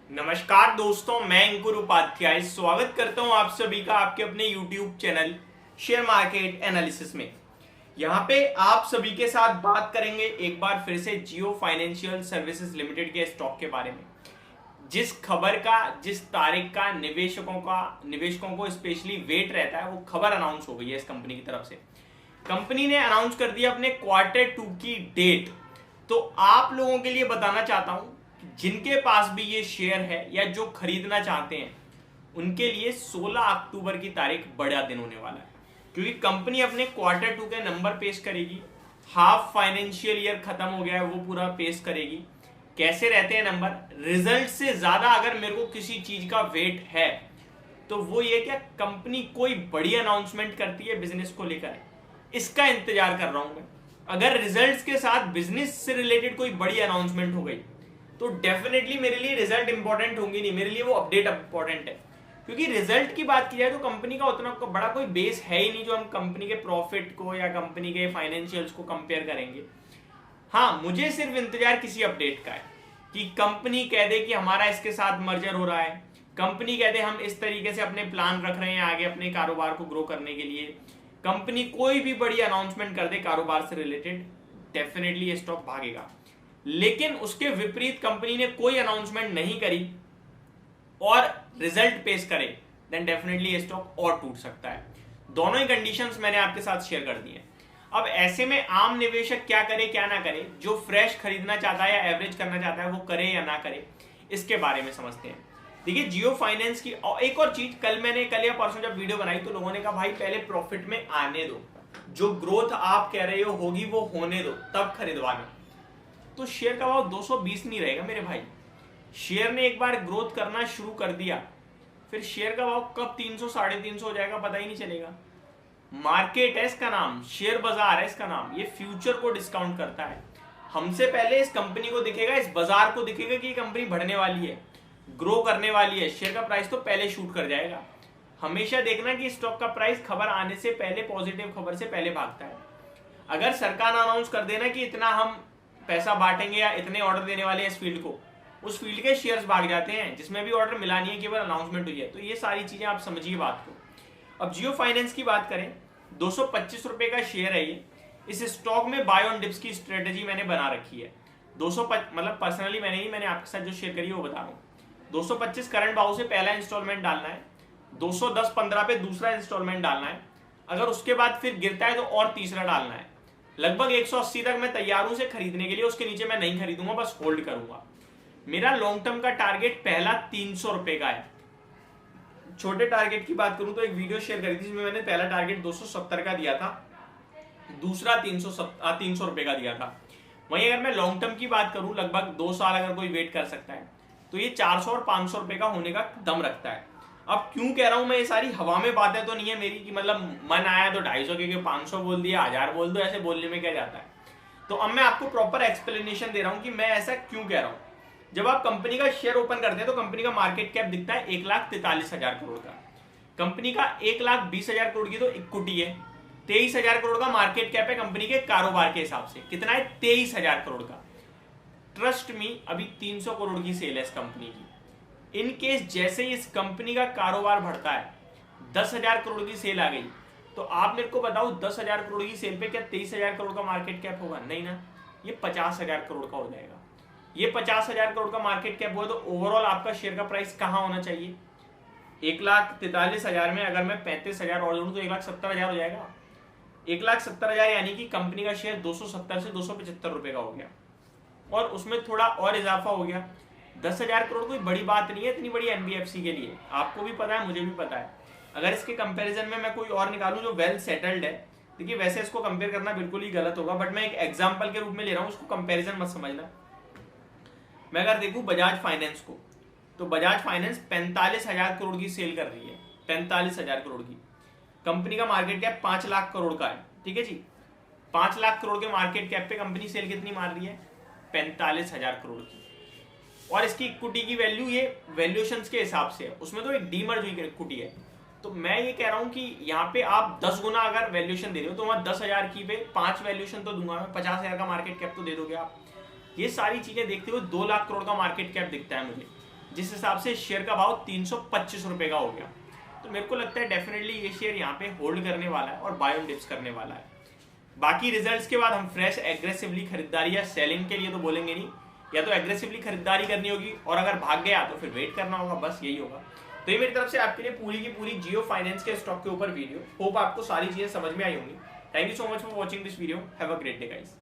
नमस्कार दोस्तों, मैं अंकुर उपाध्याय स्वागत करता हूं आप सभी का आपके अपने YouTube channel share market analysis में। यहां पे आप सभी के साथ बात करेंगे एक बार फिर से जियो फाइनेंशियल सर्विसेज लिमिटेड के स्टॉक के बारे में। जिस खबर का, जिस तारीख का निवेशकों को स्पेशली वेट रहता है, वो खबर अनाउंस हो गई है इस कंपनी की तरफ से। कंपनी ने अनाउंस कर दिया अपने Q2 की डेट। तो आप लोगों के लिए बताना चाहता हूं, जिनके पास भी ये शेयर है या जो खरीदना चाहते हैं, उनके लिए 16 अक्टूबर की तारीख बड़ा दिन होने वाला है, क्योंकि कंपनी अपने Q2 के नंबर पेश करेगी। हाफ फाइनेंशियल ईयर खत्म हो गया है, वो पूरा पेश करेगी। कैसे रहते हैं नंबर? रिजल्ट से ज्यादा अगर मेरे को किसी चीज का वेट है तो वो ये क्या कंपनी कोई बड़ी अनाउंसमेंट करती है बिजनेस को लेकर, इसका इंतजार कर रहा हूं मैं। अगर रिजल्ट्स के साथ बिजनेस से रिलेटेड कोई बड़ी अनाउंसमेंट हो गई तो डेफिनेटली मेरे लिए रिजल्ट इंपॉर्टेंट होंगी नहीं, मेरे लिए वो अपडेट इंपॉर्टेंट है। क्योंकि रिजल्ट की बात की जाए तो कंपनी का उतना बड़ा कोई बेस है ही नहीं जो हम कंपनी के प्रॉफिट को या कंपनी के फाइनेंशियल्स को कंपेयर करेंगे। हाँ, मुझे सिर्फ इंतजार किसी अपडेट का है कि कंपनी कह दे कि हमारा इसके साथ मर्जर हो रहा है, कंपनी कह दे हम इस तरीके से अपने प्लान रख रहे हैं आगे अपने कारोबार को ग्रो करने के लिए। कंपनी कोई भी बड़ी अनाउंसमेंट कर दे कारोबार से रिलेटेड, डेफिनेटली ये स्टॉक भागेगा। लेकिन उसके विपरीत कंपनी ने कोई अनाउंसमेंट नहीं करी और रिजल्ट पेश करे, देन डेफिनेटली ये स्टॉक और टूट सकता है। दोनों ही कंडीशंस मैंने आपके साथ शेयर कर दी हैं। अब ऐसे में आम निवेशक क्या करे क्या ना करे, जो फ्रेश खरीदना चाहता है या एवरेज करना चाहता है वो करे या ना करे, इसके बारे में समझते हैं। देखिए, जियो फाइनेंस की और एक और चीज, कल या परसों जब वीडियो बनाई तो लोगों ने कहा भाई पहले प्रॉफिट में आने दो, जो ग्रोथ आप कह रहे हो होगी वो होने दो तब खरीदवाना। तो शेयर का भाव 220 नहीं रहेगा मेरे भाई। शेयर ने एक बार ग्रोथ करना शुरू कर दिया, फिर शेयर का भाव कब 300 350 हो जाएगा पता ही नहीं चलेगा। मार्केट है इसका नाम, शेयर बाजार है इसका नाम। ये फ्यूचर को डिस्काउंट करता है। हमसे पहले इस कंपनी को दिखेगा, इस बाजार को दिखेगा कि ये कंपनी बढ़ने वाली है, ग्रो करने वाली है। शेयर का प्राइस तो पहले शूट कर जाएगा। हमेशा देखना कि स्टॉक का प्राइस खबर आने से पहले, पॉजिटिव खबर से पहले भागता है। अगर सरकार अनाउंस कर देना कि इतना हम पैसा बांटेंगे या इतने ऑर्डर देने वाले हैं इस फील्ड को, उस फील्ड के शेयर्स भाग जाते हैं जिसमें भी ऑर्डर मिला नहीं है, केवल अनाउंसमेंट हुई है। तो ये सारी चीजें आप समझिए बात को। अब जियो फाइनेंस की बात करें, 225 रुपए का शेयर है ये। इस स्टॉक में बाय ऑन डिप्स की स्ट्रेटेजी मैंने बना रखी है। 225 मतलब पर्सनली मैंने आपके साथ जो शेयर करी है वो बता रहा हूँ। 225 करंट भाव से पहला इंस्टॉलमेंट डालना है, 210-15 पे दूसरा इंस्टॉलमेंट डालना है, अगर उसके बाद फिर गिरता है तो और तीसरा डालना है। लगभग 180 तक मैं तैयार हूं से खरीदने के लिए, उसके नीचे मैं नहीं खरीदूंगा, बस होल्ड करूंगा। मेरा लॉन्ग टर्म का टारगेट पहला 300 रुपए का है। छोटे टारगेट की बात करूं तो एक वीडियो शेयर करी थी जिसमें मैंने पहला टारगेट 270 का दिया था, दूसरा 300 रुपए का दिया था। वहीं अगर मैं लॉन्ग टर्म की बात करूं, लगभग 2 साल अगर कोई वेट कर सकता है तो ये 400 और 500 रुपए का होने का दम रखता है। अब क्यों कह रहा हूं मैं, ये सारी हवा में बातें तो नहीं है मेरी कि मतलब मन आया तो 250 के 500 बोल दिया, 1000 बोल दो, ऐसे बोलने में क्या जाता है। तो अब मैं आपको प्रॉपर एक्सप्लेनेशन दे रहा हूं कि मैं ऐसा क्यों कह रहा हूं। जब आप कंपनी का शेयर ओपन करते हैं तो कंपनी का मार्केट कैप दिखता है 1,43,000 करोड़ का। कंपनी का 1,20,000 करोड़ की तो इक्विटी है, 23,000 करोड़ का मार्केट कैप है कंपनी के कारोबार के हिसाब से। कितना है? 23,000 करोड़ का। ट्रस्ट मी, अभी 300 करोड़ की सेल है इस कंपनी की। इन केस जैसे ही इस कंपनी का कारोबार बढ़ता है, 10,000 करोड़ की सेल आ गई, तो आप मेरे को बताओ 10,000 करोड़ की सेल पे क्या 23,000 करोड़ का मार्केट कैप होगा? नहीं ना, ये 50,000 करोड़ का हो जाएगा। ये 50,000 करोड़ का मार्केट कैप हुआ तो ओवरऑल आपका शेयर का प्राइस कहां होना चाहिए? 1,43,000 में अगर मैं 35,000 और जोड़ूं तो 1,70,000 हो जाएगा। 1,70,000 यानी कि कंपनी का शेयर 270 से 275 रुपए का हो गया, और उसमें थोड़ा और इजाफा हो गया। 10,000 करोड़ कोई बड़ी बात नहीं है इतनी बड़ी एनबीएफसी के लिए, आपको भी पता है, मुझे भी पता है। अगर इसके कंपैरिजन में मैं कोई और निकालूं जो वेल सेटल्ड है, देखिए वैसे इसको कंपेयर करना बिल्कुल ही गलत होगा, बट मैं एक एग्जांपल के रूप में ले रहा हूं, उसको कंपैरिजन मत समझना। मैं अगर देखूं बजाज फाइनेंस को, तो बजाज फाइनेंस 45,000 करोड़ की सेल कर रही है, 45,000 करोड़ की। कंपनी का मार्केट कैप 5 लाख करोड़ का है, ठीक है जी। 5 लाख करोड़ के मार्केट कैप पे कंपनी सेल कितनी मार रही है? 45,000 करोड़ की। और इसकी इक्विटी की वैल्यू ये वैल्यूएशंस के हिसाब से है, उसमें तो एक डीमर्ज हुई इक्विटी है। तो मैं ये कह रहा हूं कि यहाँ पे आप 10 गुना अगर वैल्यूएशन दे रहे हो तो वहां 10,000 की पे 5 वैल्यूएशन तो दूंगा मैं, 50,000 का मार्केट कैप तो दे दोगे आप। ये सारी चीजें देखते हुए 2 लाख करोड़ का मार्केट कैप दिखता है मुझे। जिस हिसाब से शेयर का भाव 325 रुपए का हो गया। तो मेरे को लगता है डेफिनेटली ये शेयर यहाँ पे होल्ड करने वाला है और बाय ऑन डिप्स करने वाला है। बाकी रिजल्ट्स के बाद हम फ्रेश एग्रेसिवली खरीदारी या सेलिंग के लिए तो बोलेंगे नहीं, या तो एग्रेसिवली खरीदारी करनी होगी और अगर भाग गया तो फिर वेट करना होगा, बस यही होगा। तो ये मेरी तरफ से आपके लिए पूरी की पूरी जियो फाइनेंस के स्टॉक के ऊपर वीडियो। होप आपको सारी चीजें समझ में आई होंगी। Thank you so much for watching this video. Have a great day guys.